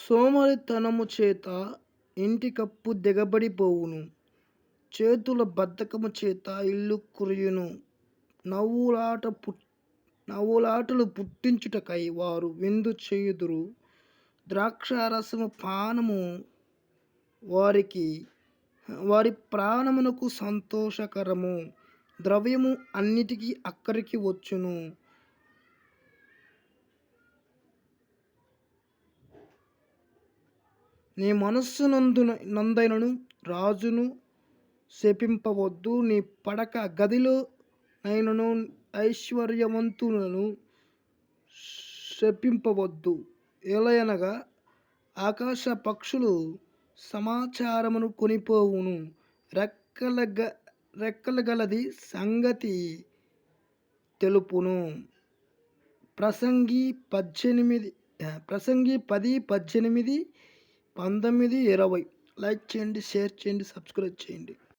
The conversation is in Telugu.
సోమరితనము చేత ఇంటికప్పు దిగబడిపోవును. చేతుల బద్ధకము చేత ఇల్లు కురియును. నవ్వులాట పుట్ నవ్వులాటలు పుట్టించుటకై వారు విందు చేయుదురు. ద్రాక్షారసము పానము వారికి వారి ప్రాణమునకు సంతోషకరము. ద్రవ్యము అన్నిటికీ అక్కరికి వచ్చును. నీ మనస్సు నందైనను రాజును శపింపవద్దు. నీ పడక గదిలో నైనను ఐశ్వర్యవంతులను శపింపవద్దు. ఏలయనగా ఆకాశ పక్షులు సమాచారమును కొనిపోవును. రెక్కల గలది సంగతి తెలుపును. ప్రసంగి 10:18, 19, 20. లైక్ చేయండి, షేర్ చేయండి, సబ్స్క్రైబ్ చేయండి.